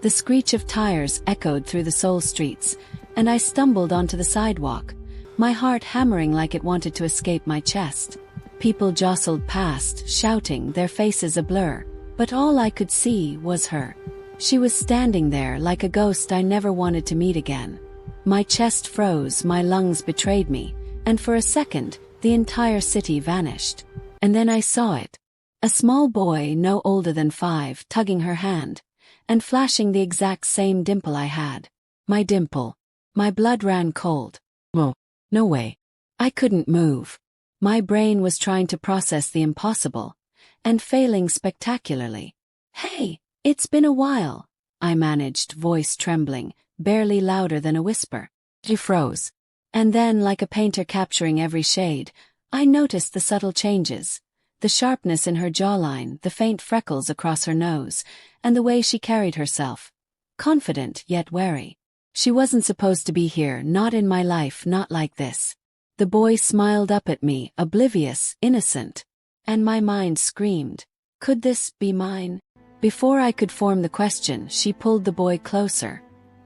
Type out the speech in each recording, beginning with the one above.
The screech of tires echoed through the Seoul streets, and I stumbled onto the sidewalk, my heart hammering like it wanted to escape my chest. People jostled past, shouting, their faces a blur, but all I could see was her. She was standing there like a ghost I never wanted to meet again. My chest froze, my lungs betrayed me, and for a second, the entire city vanished. And then I saw it. A small boy no older than 5 tugging her hand, and flashing the exact same dimple I had. My dimple. My blood ran cold. Whoa, no way. I couldn't move. My brain was trying to process the impossible, and failing spectacularly. Hey, it's been a while, I managed, voice trembling, barely louder than a whisper. She froze. And then, like a painter capturing every shade, I noticed the subtle changes. The sharpness in her jawline, the faint freckles across her nose, and the way she carried herself. Confident yet wary. She wasn't supposed to be here, not in my life, not like this. The boy smiled up at me, oblivious, innocent. And my mind screamed, could this be mine? Before I could form the question, she pulled the boy closer.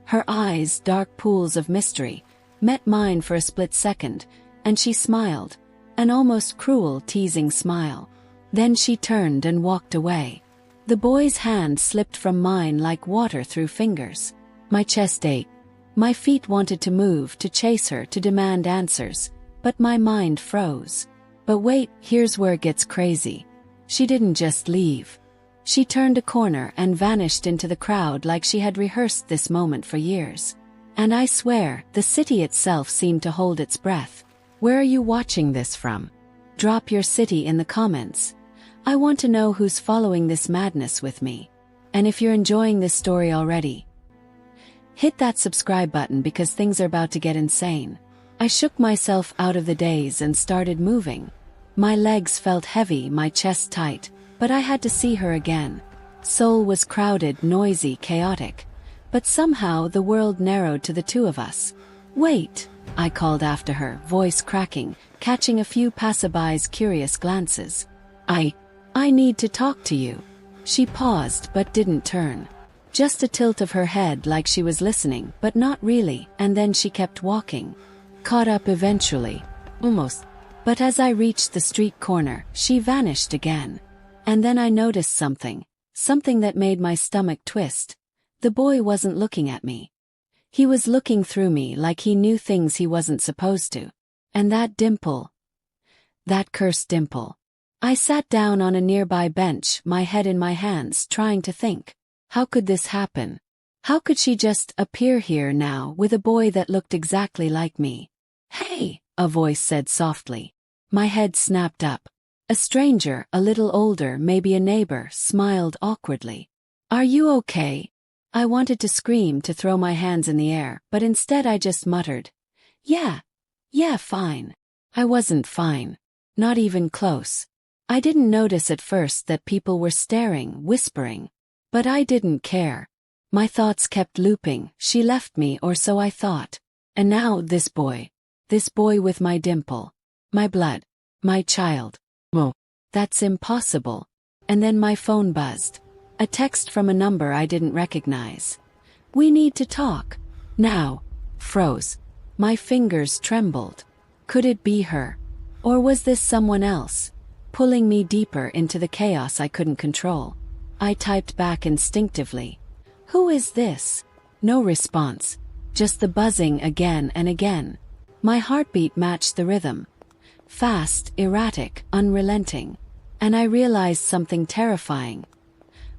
Her eyes, dark pools of mystery, met mine for a split second, and she smiled. An almost cruel, teasing smile. Then she turned and walked away. The boy's hand slipped from mine like water through fingers. My chest ached. My feet wanted to move, to chase her, to demand answers, but my mind froze. But wait, here's where it gets crazy. She didn't just leave. She turned a corner and vanished into the crowd like she had rehearsed this moment for years. And I swear, the city itself seemed to hold its breath. Where are you watching this from? Drop your city in the comments. I want to know who's following this madness with me. And if you're enjoying this story already, hit that subscribe button because things are about to get insane. I shook myself out of the daze and started moving. My legs felt heavy, my chest tight, but I had to see her again. Seoul was crowded, noisy, chaotic. But somehow the world narrowed to the 2 of us. Wait, I called after her, voice cracking, catching a few passerbys' curious glances. I need to talk to you. She paused but didn't turn. Just a tilt of her head like she was listening, but not really, and then she kept walking. Caught up eventually. Almost. But as I reached the street corner, she vanished again. And then I noticed something that made my stomach twist. The boy wasn't looking at me. He was looking through me like he knew things he wasn't supposed to. And that dimple. That cursed dimple. I sat down on a nearby bench, my head in my hands, trying to think. How could this happen? How could she just appear here now with a boy that looked exactly like me? Hey, a voice said softly. My head snapped up. A stranger, a little older, maybe a neighbor, smiled awkwardly. Are you okay? I wanted to scream, to throw my hands in the air, but instead I just muttered. Yeah, fine. I wasn't fine. Not even close. I didn't notice at first that people were staring, whispering. But I didn't care. My thoughts kept looping. She left me, or so I thought. And now this boy. This boy with my dimple. My blood. My child. Whoa. That's impossible. And then my phone buzzed. A text from a number I didn't recognize. We need to talk. Now. Froze. My fingers trembled. Could it be her? Or was this someone else? Pulling me deeper into the chaos I couldn't control. I typed back instinctively. Who is this? No response. Just the buzzing again and again. My heartbeat matched the rhythm. Fast, erratic, unrelenting. And I realized something terrifying.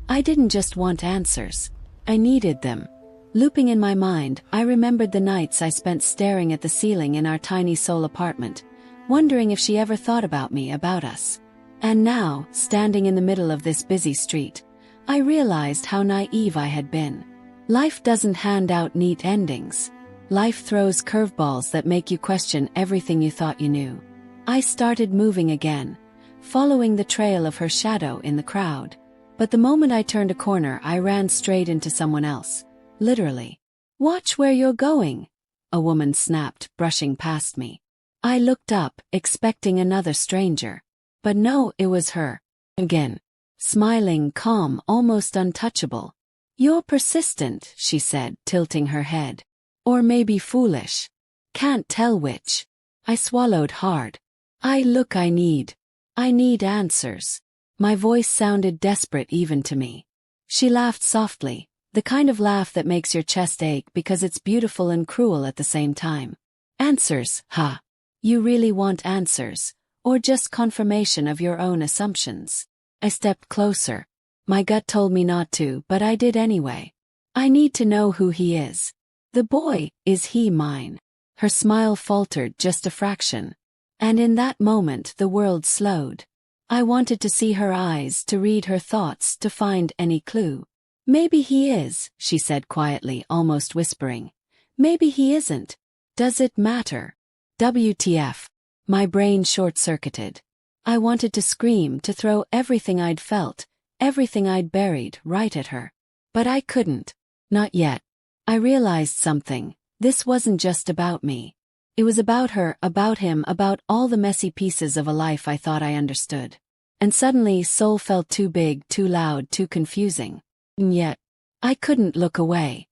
I didn't just want answers. I needed them. Looping in my mind, I remembered the nights I spent staring at the ceiling in our tiny Seoul apartment, wondering if she ever thought about me, about us. And now, standing in the middle of this busy street, I realized how naive I had been. Life doesn't hand out neat endings. Life throws curveballs that make you question everything you thought you knew. I started moving again, following the trail of her shadow in the crowd. But the moment I turned a corner, I ran straight into someone else. Literally. Watch where you're going, a woman snapped, brushing past me. I looked up, expecting another stranger. But no, it was her. Again. Smiling, calm, almost untouchable. You're persistent, she said, tilting her head. Or maybe foolish. Can't tell which. I swallowed hard. I need answers. My voice sounded desperate even to me. She laughed softly, the kind of laugh that makes your chest ache because it's beautiful and cruel at the same time. Answers, huh? You really want answers, or just confirmation of your own assumptions? I stepped closer. My gut told me not to, but I did anyway. I need to know who he is. The boy, is he mine? Her smile faltered just a fraction. And in that moment the world slowed. I wanted to see her eyes, to read her thoughts, to find any clue. Maybe he is, she said quietly, almost whispering. Maybe he isn't. Does it matter? WTF. My brain short-circuited. I wanted to scream, to throw everything I'd felt, everything I'd buried, right at her. But I couldn't. Not yet. I realized something. This wasn't just about me. It was about her, about him, about all the messy pieces of a life I thought I understood. And suddenly Seoul felt too big, too loud, too confusing. And yet, I couldn't look away.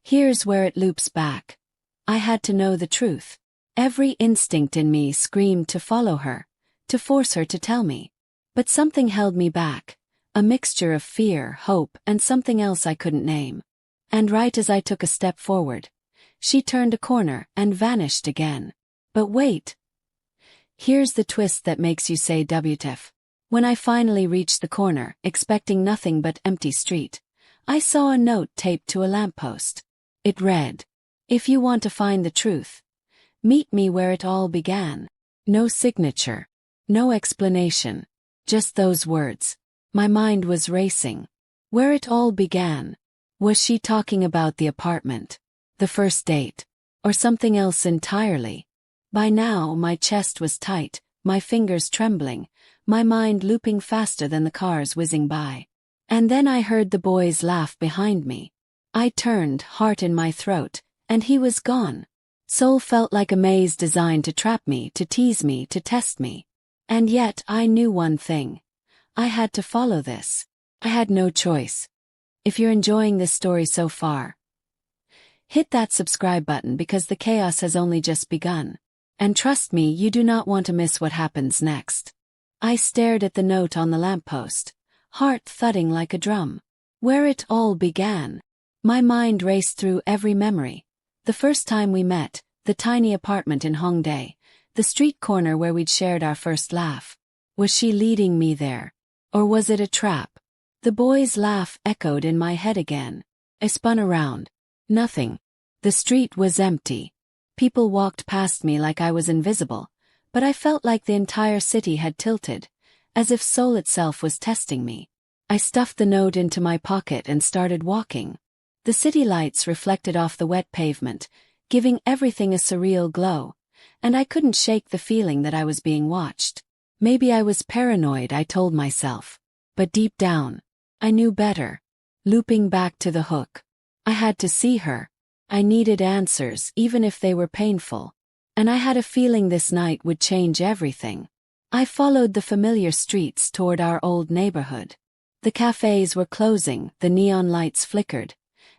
Here's where it loops back. I had to know the truth. Every instinct in me screamed to follow her, to force her to tell me. But something held me back, a mixture of fear, hope, and something else I couldn't name. And right as I took a step forward, she turned a corner and vanished again. But wait. Here's the twist that makes you say WTF. When I finally reached the corner, expecting nothing but empty street, I saw a note taped to a lamppost. It read, "If you want to find the truth, meet me where it all began." No signature. No explanation. Just those words. My mind was racing. Where it all began. Was she talking about the apartment? The first date? Or something else entirely? By now my chest was tight, my fingers trembling, my mind looping faster than the cars whizzing by. And then I heard the boy's laugh behind me. I turned, heart in my throat, and he was gone. Seoul felt like a maze designed to trap me, to tease me, to test me. And yet I knew one thing. I had to follow this. I had no choice. If you're enjoying this story so far, hit that subscribe button because the chaos has only just begun. And trust me, you do not want to miss what happens next. I stared at the note on the lamppost, heart thudding like a drum. Where it all began. My mind raced through every memory. The first time we met, the tiny apartment in Hongdae, the street corner where we'd shared our first laugh. Was she leading me there? Or was it a trap? The boy's laugh echoed in my head again. I spun around. Nothing. The street was empty. People walked past me like I was invisible, but I felt like the entire city had tilted, as if Seoul itself was testing me. I stuffed the note into my pocket and started walking. The city lights reflected off the wet pavement, giving everything a surreal glow, and I couldn't shake the feeling that I was being watched. Maybe I was paranoid, I told myself. But deep down, I knew better. Looping back to the hook. I had to see her. I needed answers, even if they were painful. And I had a feeling this night would change everything. I followed the familiar streets toward our old neighborhood. The cafes were closing, the neon lights flickered,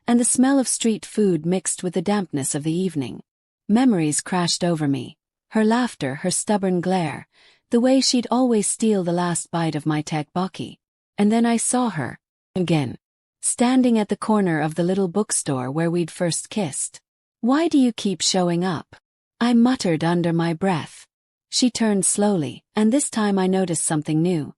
and the smell of street food mixed with the dampness of the evening. Memories crashed over me. Her laughter, her stubborn glare, the way she'd always steal the last bite of my tteokbokki. And then I saw her. Again. Standing at the corner of the little bookstore where we'd first kissed. "Why do you keep showing up?" I muttered under my breath. She turned slowly, and this time I noticed something new.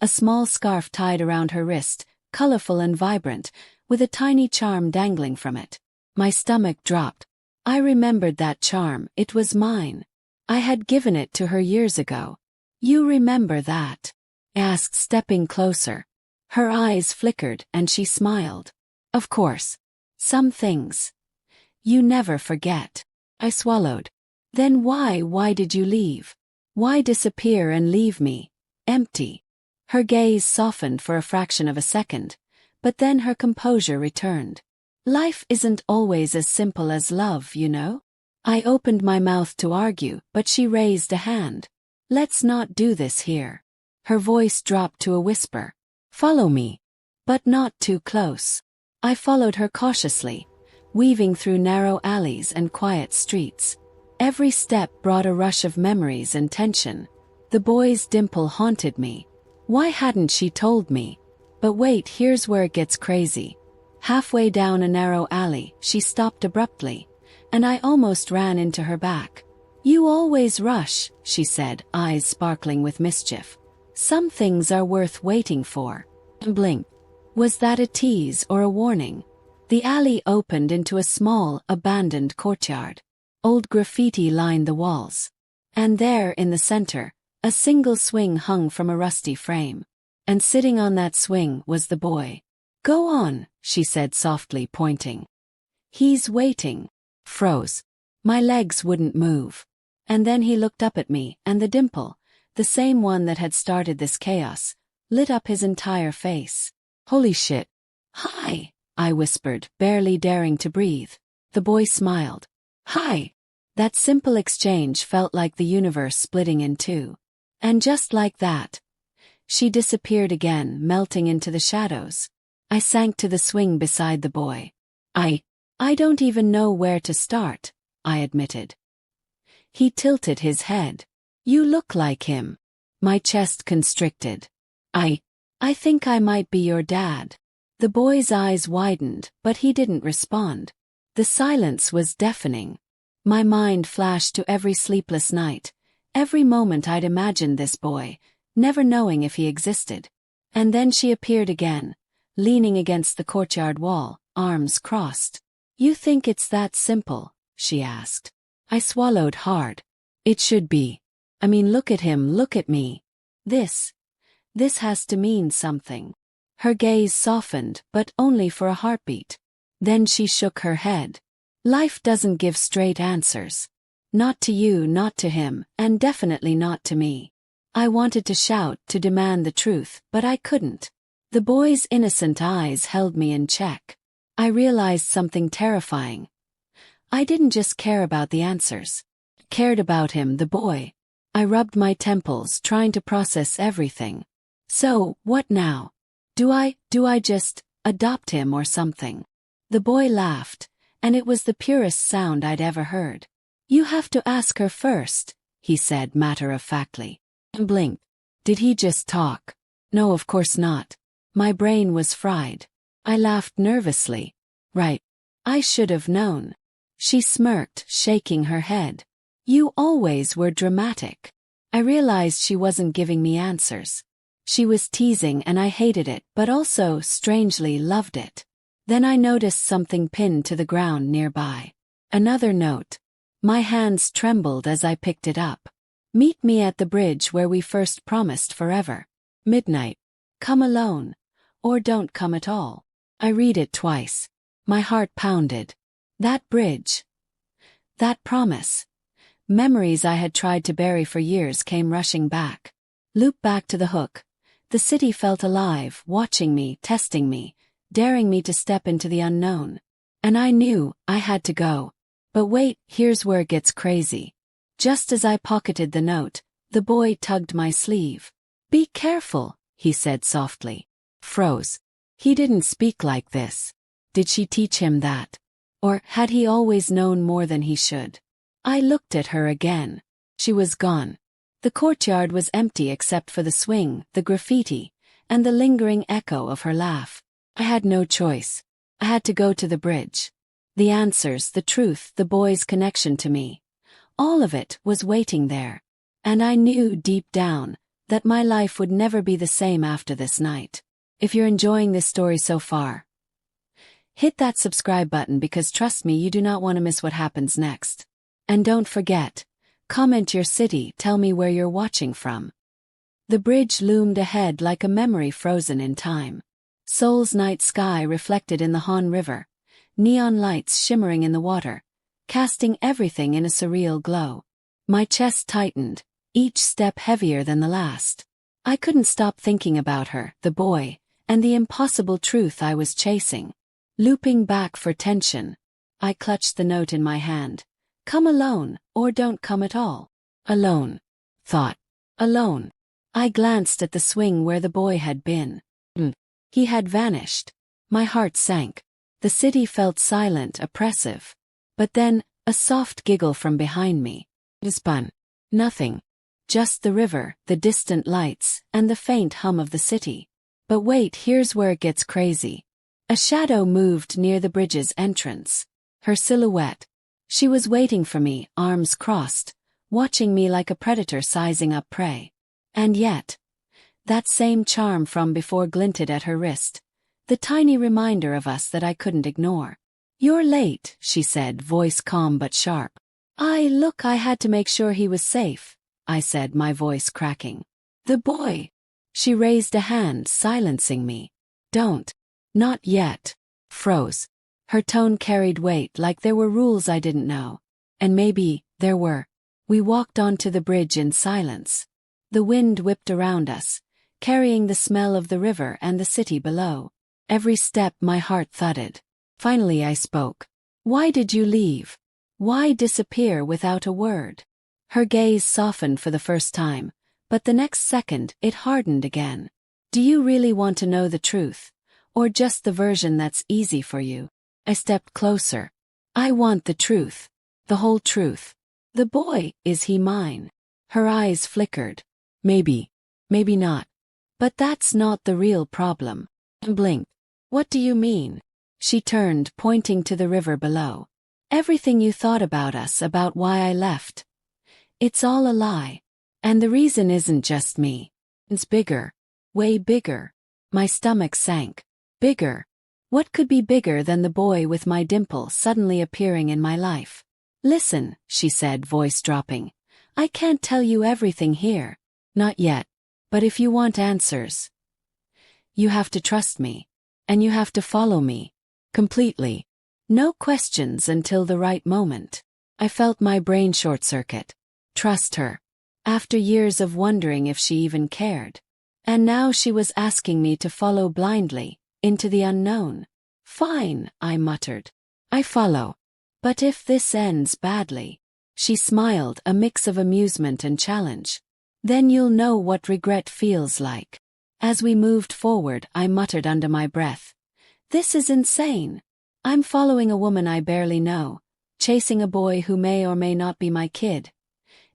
A small scarf tied around her wrist, colorful and vibrant, with a tiny charm dangling from it. My stomach dropped. I remembered that charm, it was mine. I had given it to her years ago. "You remember that?" I asked, stepping closer. Her eyes flickered and she smiled. "Of course. Some things. You never forget." I swallowed. "Then why did you leave? Why disappear and leave me empty?" Her gaze softened for a fraction of a second, but then her composure returned. "Life isn't always as simple as love, you know." I opened my mouth to argue, but she raised a hand. "Let's not do this here." Her voice dropped to a whisper. "Follow me. But not too close." I followed her cautiously, weaving through narrow alleys and quiet streets. Every step brought a rush of memories and tension. The boy's dimple haunted me. Why hadn't she told me? But wait, here's where it gets crazy. Halfway down a narrow alley, she stopped abruptly, and I almost ran into her back. "You always rush," she said, eyes sparkling with mischief. "Some things are worth waiting for." Blink. Was that a tease or a warning? The alley opened into a small, abandoned courtyard. Old graffiti lined the walls. And there, in the center, a single swing hung from a rusty frame. And sitting on that swing was the boy. "Go on," she said softly, pointing. "He's waiting." Froze. My legs wouldn't move. And then he looked up at me, and the dimple, the same one that had started this chaos, lit up his entire face. "Holy shit." "Hi," I whispered, barely daring to breathe. The boy smiled. "Hi." That simple exchange felt like the universe splitting in two. And just like that, she disappeared again, melting into the shadows. I sank to the swing beside the boy. I don't even know where to start," I admitted. He tilted his head. "You look like him." My chest constricted. I think I might be your dad." The boy's eyes widened, but he didn't respond. The silence was deafening. My mind flashed to every sleepless night, every moment I'd imagined this boy, never knowing if he existed. And then she appeared again, leaning against the courtyard wall, arms crossed. "You think it's that simple?" she asked. I swallowed hard. "It should be. I mean, look at him, look at me. This has to mean something." Her gaze softened, but only for a heartbeat. Then she shook her head. "Life doesn't give straight answers. Not to you, not to him, and definitely not to me." I wanted to shout, to demand the truth, but I couldn't. The boy's innocent eyes held me in check. I realized something terrifying. I didn't just care about the answers. I cared about him, the boy. I rubbed my temples, trying to process everything. "So, what now? Do I just adopt him or something?" The boy laughed, and it was the purest sound I'd ever heard. "You have to ask her first," he said matter-of-factly. And blinked. Did he just talk? No, of course not. My brain was fried. I laughed nervously. "Right. I should have known." She smirked, shaking her head. "You always were dramatic." I realized she wasn't giving me answers. She was teasing, and I hated it, but also, strangely, loved it. Then I noticed something pinned to the ground nearby. Another note. My hands trembled as I picked it up. "Meet me at the bridge where we first promised forever. Midnight. Come alone. Or don't come at all." I read it twice. My heart pounded. That bridge. That promise. Memories I had tried to bury for years came rushing back. Loop back to the hook. The city felt alive, watching me, testing me, daring me to step into the unknown. And I knew I had to go. But wait, here's where it gets crazy. Just as I pocketed the note, the boy tugged my sleeve. "Be careful," he said softly. Froze. He didn't speak like this. Did she teach him that? Or had he always known more than he should? I looked at her again. She was gone. The courtyard was empty except for the swing, the graffiti, and the lingering echo of her laugh. I had no choice. I had to go to the bridge. The answers, the truth, the boy's connection to me. All of it was waiting there. And I knew deep down that my life would never be the same after this night. If you're enjoying this story so far, hit that subscribe button because trust me, you do not want to miss what happens next. And don't forget, comment your city, tell me where you're watching from. The bridge loomed ahead like a memory frozen in time. Seoul's night sky reflected in the Han River, neon lights shimmering in the water, casting everything in a surreal glow. My chest tightened, each step heavier than the last. I couldn't stop thinking about her, the boy, and the impossible truth I was chasing. Looping back for tension, I clutched the note in my hand. Come alone, or don't come at all. Alone. Thought. Alone. I glanced at the swing where the boy had been. He had vanished. My heart sank. The city felt silent, oppressive. But then, a soft giggle from behind me. Spun. Nothing. Just the river, the distant lights, and the faint hum of the city. But wait, here's where it gets crazy. A shadow moved near the bridge's entrance. Her silhouette. She was waiting for me, arms crossed, watching me like a predator sizing up prey. And yet, that same charm from before glinted at her wrist, the tiny reminder of us that I couldn't ignore. "You're late," she said, voice calm but sharp. Look, I had to make sure he was safe," I said, my voice cracking. "The boy." She raised a hand, silencing me. "Don't. Not yet." Froze. Her tone carried weight, like there were rules I didn't know. And maybe there were. We walked onto the bridge in silence. The wind whipped around us, carrying the smell of the river and the city below. Every step my heart thudded. Finally I spoke. "Why did you leave? Why disappear without a word?" Her gaze softened for the first time, but the next second it hardened again. "Do you really want to know the truth? Or just the version that's easy for you?" I stepped closer. "I want the truth. The whole truth. The boy, is he mine?" Her eyes flickered. "Maybe. Maybe not. But that's not the real problem." I blinked. "What do you mean?" She turned, pointing to the river below. "Everything you thought about us, about why I left. It's all a lie. And the reason isn't just me. It's bigger. Way bigger." My stomach sank. Bigger. What could be bigger than the boy with my dimple suddenly appearing in my life? "Listen," she said, voice dropping. "I can't tell you everything here. Not yet. But if you want answers, you have to trust me. And you have to follow me. Completely. No questions until the right moment." I felt my brain short-circuit. Trust her. After years of wondering if she even cared. And now she was asking me to follow blindly, into the unknown. "Fine," I muttered. "I follow. But if this ends badly," she smiled, a mix of amusement and challenge, "then you'll know what regret feels like." As we moved forward, I muttered under my breath. "This is insane. I'm following a woman I barely know, chasing a boy who may or may not be my kid,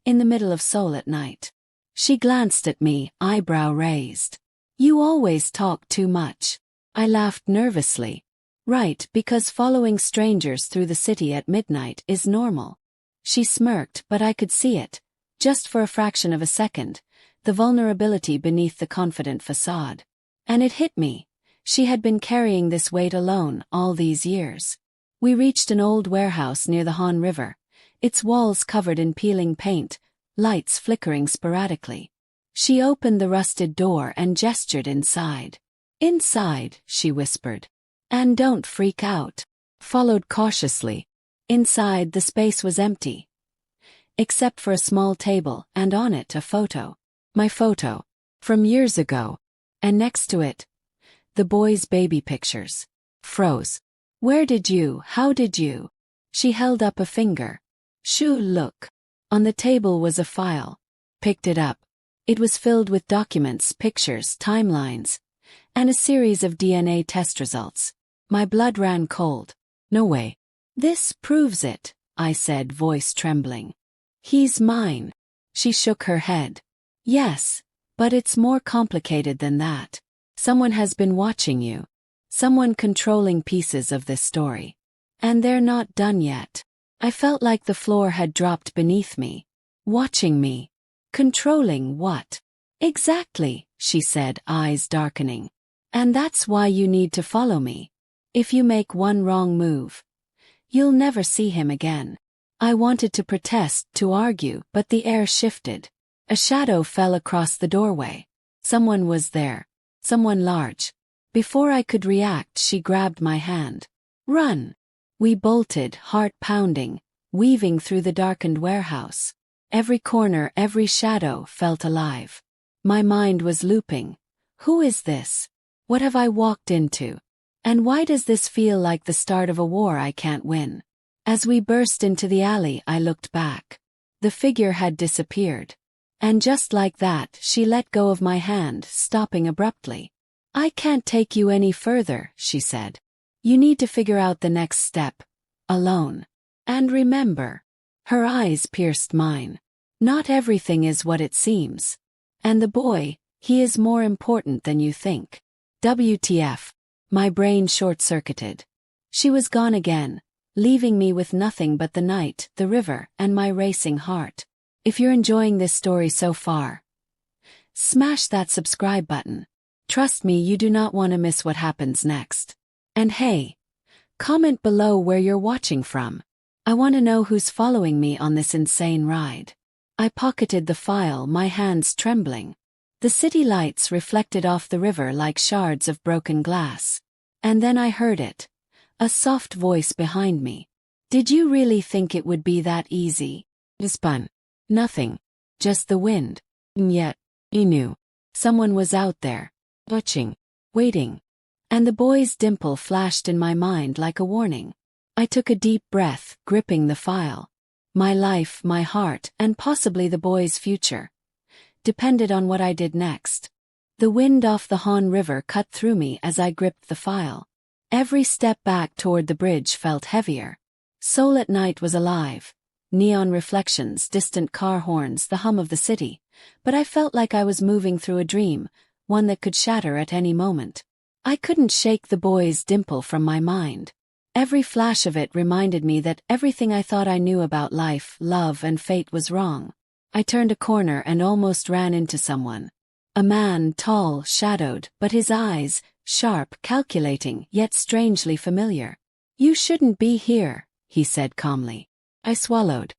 in the middle of Seoul at night." She glanced at me, eyebrow raised. "You always talk too much." I laughed nervously. "Right, because following strangers through the city at midnight is normal." She smirked, but I could see it, just for a fraction of a second, the vulnerability beneath the confident facade. And it hit me. She had been carrying this weight alone all these years. We reached an old warehouse near the Han River, its walls covered in peeling paint, lights flickering sporadically. She opened the rusted door and gestured inside. "Inside," she whispered. "And don't freak out." Followed cautiously. Inside, the space was empty, except for a small table, and on it a photo. My photo. From years ago. And next to it, the boy's baby pictures. Froze. How did you? She held up a finger. "Shoo, look." On the table was a file. Picked it up. It was filled with documents, pictures, timelines, and a series of DNA test results. My blood ran cold. "No way." "This proves it," I said, voice trembling. "He's mine." She shook her head. "Yes, but it's more complicated than that. Someone has been watching you. Someone controlling pieces of this story. And they're not done yet." I felt like the floor had dropped beneath me. Watching me. Controlling what? "Exactly," she said, eyes darkening. "And that's why you need to follow me. If you make one wrong move, you'll never see him again." I wanted to protest, to argue, but the air shifted. A shadow fell across the doorway. Someone was there. Someone large. Before I could react, she grabbed my hand. "Run." We bolted, heart pounding, weaving through the darkened warehouse. Every corner, every shadow felt alive. My mind was looping. Who is this? What have I walked into? And why does this feel like the start of a war I can't win? As we burst into the alley, I looked back. The figure had disappeared. And just like that, she let go of my hand, stopping abruptly. "I can't take you any further," she said. You need to figure out the next step. Alone. And remember. Her eyes pierced mine. Not everything is what it seems. And the boy, he is more important than you think. WTF. My brain short-circuited. She was gone again, leaving me with nothing but the night, the river, and my racing heart. If you're enjoying this story so far, smash that subscribe button. Trust me, you do not want to miss what happens next. And hey, comment below where you're watching from. I want to know who's following me on this insane ride. I pocketed the file, my hands trembling. The city lights reflected off the river like shards of broken glass. And then I heard it. A soft voice behind me. Did you really think it would be that easy? Spun. Nothing. Just the wind. And yet, he knew. Someone was out there. Watching. Waiting. And the boy's dimple flashed in my mind like a warning. I took a deep breath, gripping the file. My life, my heart, and possibly the boy's future depended on what I did next. The wind off the Han River cut through me as I gripped the file. Every step back toward the bridge felt heavier. Seoul at night was alive. Neon reflections, distant car horns, the hum of the city. But I felt like I was moving through a dream, one that could shatter at any moment. I couldn't shake the boy's dimple from my mind. Every flash of it reminded me that everything I thought I knew about life, love, and fate was wrong. I turned a corner and almost ran into someone. A man, tall, shadowed, but his eyes, sharp, calculating, yet strangely familiar. You shouldn't be here, he said calmly. I swallowed.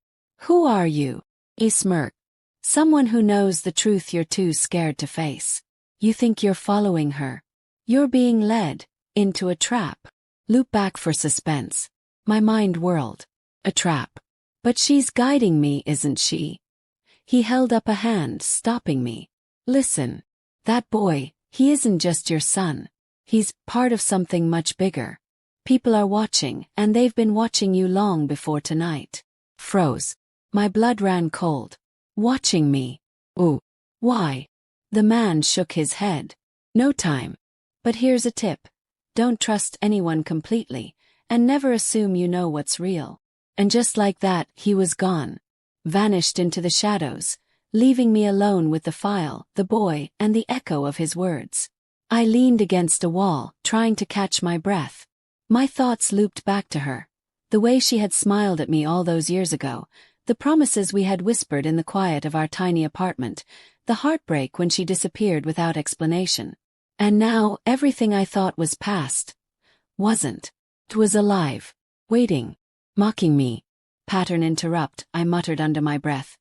Who are you? He smirked. Someone who knows the truth you're too scared to face. You think you're following her. You're being led into a trap. Loop back for suspense. My mind whirled. A trap. But she's guiding me, isn't she? He held up a hand, stopping me. Listen. That boy, he isn't just your son. He's part of something much bigger. People are watching, and they've been watching you long before tonight. Froze. My blood ran cold. Watching me. Ooh. Why? The man shook his head. No time. But here's a tip. Don't trust anyone completely, and never assume you know what's real. And just like that, he was gone. Vanished into the shadows, leaving me alone with the file, the boy, and the echo of his words. I leaned against a wall, trying to catch my breath. My thoughts looped back to her. The way she had smiled at me all those years ago, the promises we had whispered in the quiet of our tiny apartment, the heartbreak when she disappeared without explanation. And now, everything I thought was past wasn't. It was alive, waiting, mocking me. Pattern interrupt, I muttered under my breath.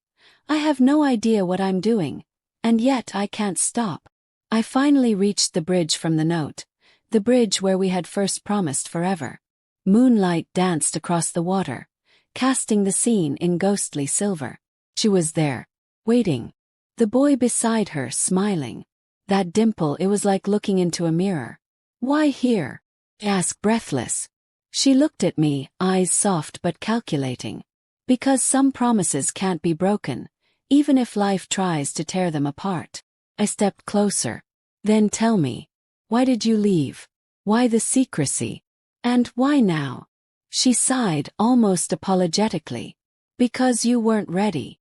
I have no idea what I'm doing, and yet I can't stop. I finally reached the bridge from the note, the bridge where we had first promised forever. Moonlight danced across the water, casting the scene in ghostly silver. She was there, waiting. The boy beside her, smiling. That dimple, it was like looking into a mirror. Why here? I asked, breathless. She looked at me, eyes soft but calculating. Because some promises can't be broken, even if life tries to tear them apart. I stepped closer. Then tell me, why did you leave? Why the secrecy? And why now? She sighed, almost apologetically. Because you weren't ready.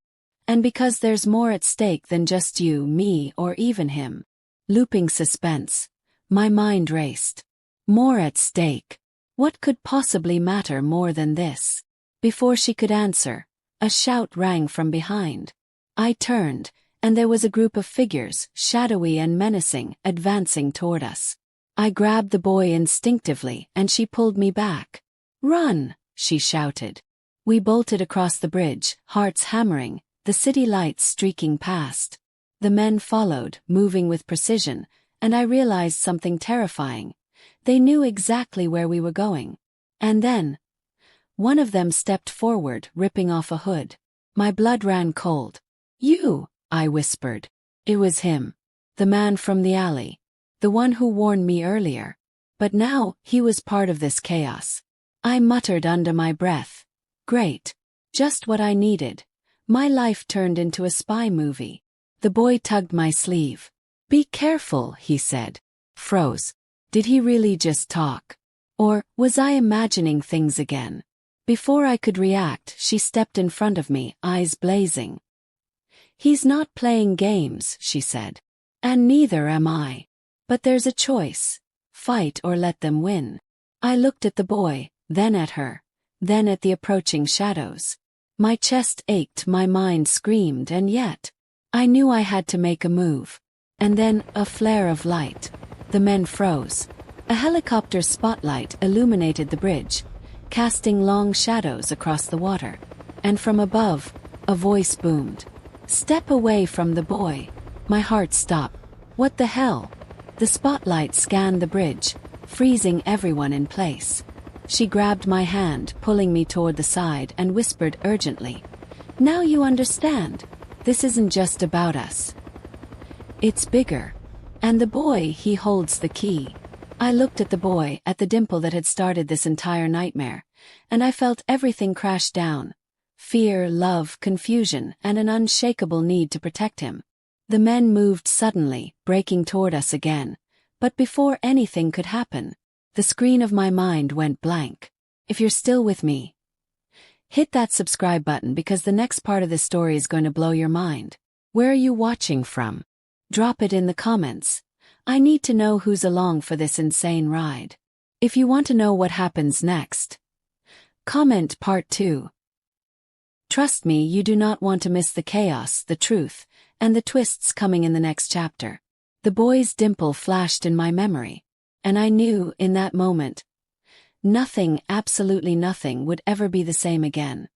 And because there's more at stake than just you, me, or even him. Looping suspense. My mind raced. More at stake. What could possibly matter more than this? Before she could answer, a shout rang from behind. I turned, and there was a group of figures, shadowy and menacing, advancing toward us. I grabbed the boy instinctively, and she pulled me back. Run, she shouted. We bolted across the bridge, hearts hammering, the city lights streaking past. The men followed, moving with precision, and I realized something terrifying. They knew exactly where we were going. And then, one of them stepped forward, ripping off a hood. My blood ran cold. You, I whispered. It was him. The man from the alley. The one who warned me earlier. But now, he was part of this chaos. I muttered under my breath. Great. Just what I needed. My life turned into a spy movie. The boy tugged my sleeve. Be careful, he said. Froze. Did he really just talk? Or was I imagining things again? Before I could react, she stepped in front of me, eyes blazing. "He's not playing games," she said. "And neither am I. But there's a choice. Fight or let them win." I looked at the boy, then at her, then at the approaching shadows. My chest ached, my mind screamed, and yet I knew I had to make a move. And then, a flare of light. The men froze. A helicopter spotlight illuminated the bridge, casting long shadows across the water. And from above, a voice boomed. "Step away from the boy." My heart stopped. What the hell? The spotlight scanned the bridge, freezing everyone in place. She grabbed my hand, pulling me toward the side, and whispered urgently, "Now you understand. This isn't just about us. It's bigger. And the boy, he holds the key." I looked at the boy, at the dimple that had started this entire nightmare, and I felt everything crash down. Fear, love, confusion, and an unshakable need to protect him. The men moved suddenly, breaking toward us again, but before anything could happen, the screen of my mind went blank. If you're still with me, hit that subscribe button because the next part of this story is going to blow your mind. Where are you watching from? Drop it in the comments. I need to know who's along for this insane ride. If you want to know what happens next, comment part 2. Trust me, you do not want to miss the chaos, the truth, and the twists coming in the next chapter. The boy's dimple flashed in my memory, and I knew, in that moment, nothing, absolutely nothing, would ever be the same again.